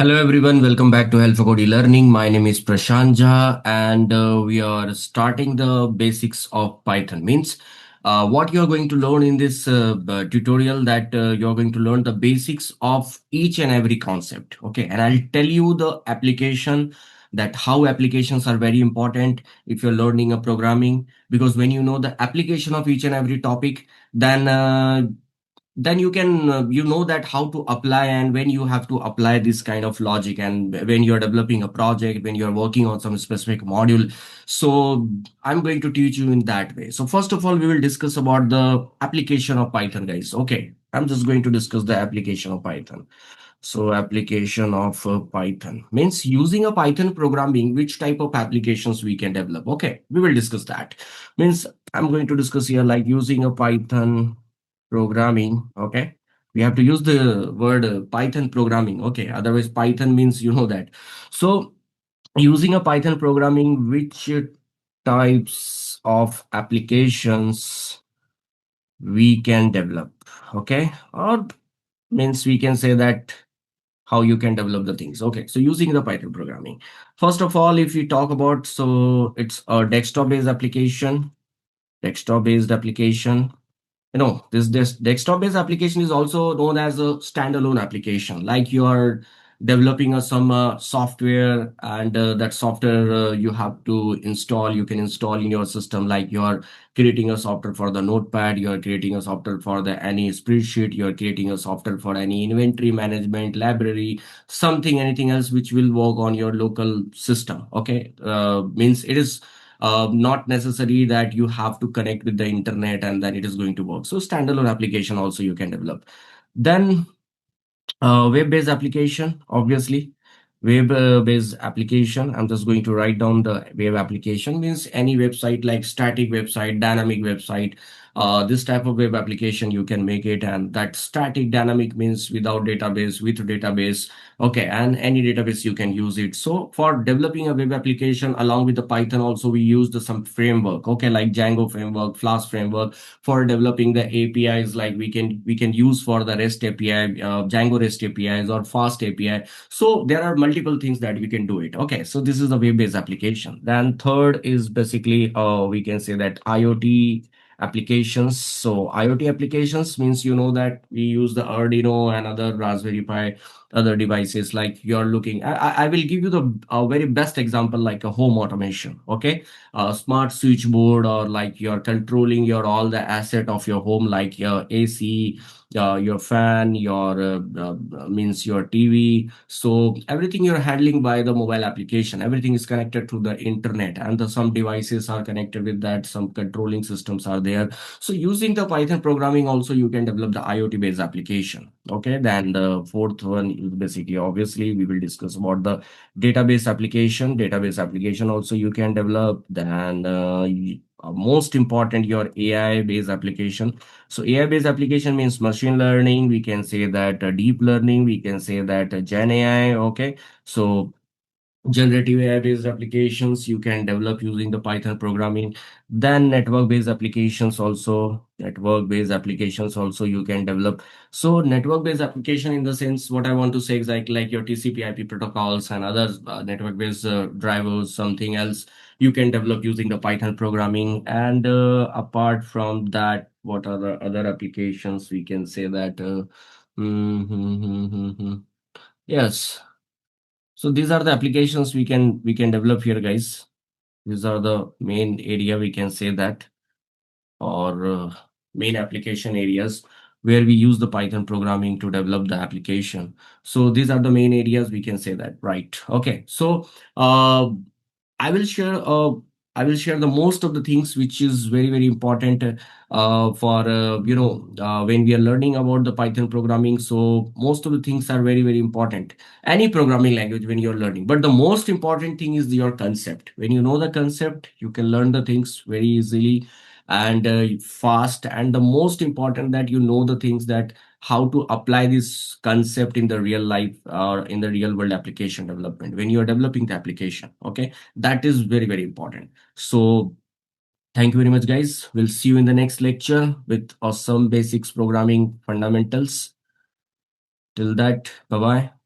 Hello everyone, welcome back to Help for Code Learning. My name is Prashant Jha and we are starting the basics of Python. Means what you are going to learn in this tutorial that you are going to learn the basics of each and every concept. Okay, and I'll tell you the application that how applications are very important if you're learning a programming, because when you know the application of each and every topic, then you can you know that how to apply and when you have to apply this kind of logic, and when you're developing a project, when you're working on some specific module. So I'm going to teach you in that way. So first of all, we will discuss about the application of Python, guys. Okay, I'm just going to discuss the application of Python. So application of Python means using a Python programming, which type of applications we can develop. Okay, we will discuss that. Means I'm going to discuss here like using a Python programming. Okay, we have to use the word Python programming. Okay, otherwise Python means you know that. So using a Python programming, which types of applications we can develop. Okay, or means we can say that how you can develop the things. Okay, so using the Python programming, first of all, if we talk about, so it's a desktop based application. Desktop based application, this desktop based application is also known as a standalone application, like you are developing some software, and that software you have to install, you can install in your system, like you are creating a software for the notepad, you are creating a software for the any spreadsheet, you are creating a software for any inventory management library, something, anything else which will work on your local system. Okay, means it is not necessary that you have to connect with the internet and then it is going to work. So standalone application also you can develop. Then web-based application, obviously. Web-based application, I'm just going to write down the web application, means any website like static website, dynamic website. This type of web application you can make it, and that static dynamic means without database, with database. Okay, and any database you can use it. So for developing a web application along with the Python, also we use some framework. Okay, like Django framework, Flask framework. For developing the APIs, like we can use for the REST API, Django REST APIs or Fast API. So there are multiple things that we can do it. Okay, so this is the web-based application. Then third is basically we can say that IoT applications. So IoT applications means you know that we use the Arduino and other Raspberry Pi, other devices, like you're looking. I will give you the very best example, like a home automation. Okay, a smart switchboard, or like you're controlling your all the asset of your home, like your AC, your fan, your means your TV. So everything you're handling by the mobile application, everything is connected to the internet, and some devices are connected with that, some controlling systems are there. So using the Python programming also you can develop the IoT based application. Okay, then the fourth one is basically, obviously we will discuss about the database application also you can develop. Then most important, your AI based application. So AI based application means machine learning, we can say that deep learning, we can say that Gen AI. Okay, so generative AI based applications you can develop using the Python programming. Then network based applications also you can develop. So network based application, in the sense, what I want to say is like your TCP IP protocols and other network based drivers, something else you can develop using the Python programming. And apart from that, what are the other applications we can say that yes. So these are the applications we can develop here, guys. These are the main area we can say that, or main application areas where we use the Python programming to develop the application. So these are the main areas we can say that, right? Okay, so uh, I will share the most of the things which is very very important for when we are learning about the Python programming. So most of the things are very very important. Any programming language when you're learning, but the most important thing is your concept. When you know the concept, you can learn the things very easily and fast. And the most important that you know the things that how to apply this concept in the real life or in the real world application development when you are developing the application. Okay, that is very very important. So thank you very much, guys. We'll see you in the next lecture with awesome basics programming fundamentals. Till that, bye bye.